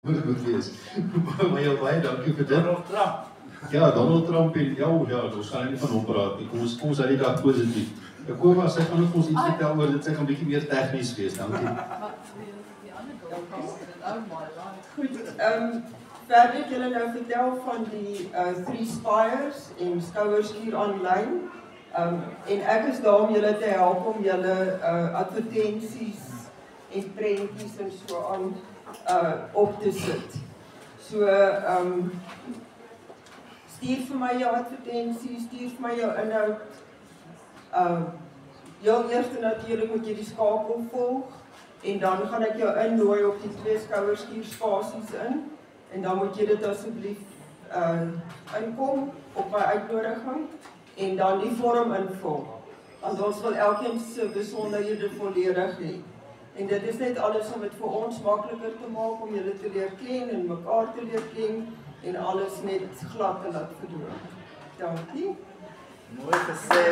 moet wees. Maar jou baie dankie vir dit. Donald Trump. Ja, Donald Trump en ja, ons gaan nie van hom praat nie. Kom ons uit die dag positief. Koma, sy gaan ons iets vertel oor dit, sy gaan bietjie meer tegnies wees, dankie. Goed, verder het julle nou vertel van die 3 Spires en Skouerskuur aanlyn. En ek is daar om julle te help om julle advertensies en prentjies en so aan op te sit. So, stuur vir my jou advertensies, stuur vir my jou inhoud. Heel eerste natuurlijk moet jy die skakel volg en dan gaan ek jou innooi op die 2 Skouerskuur spasies in en dan moet jy dit asseblief inkom op my uitnodiging en dan die vorm invul. Want ons wil elkeen se besonderhede volledig hê. En dit is net alles om dit vir ons makliker te maak om julle te leer ken en mekaar te leer ken en alles net glad te laat verloop. Dankie. Mooi gesê.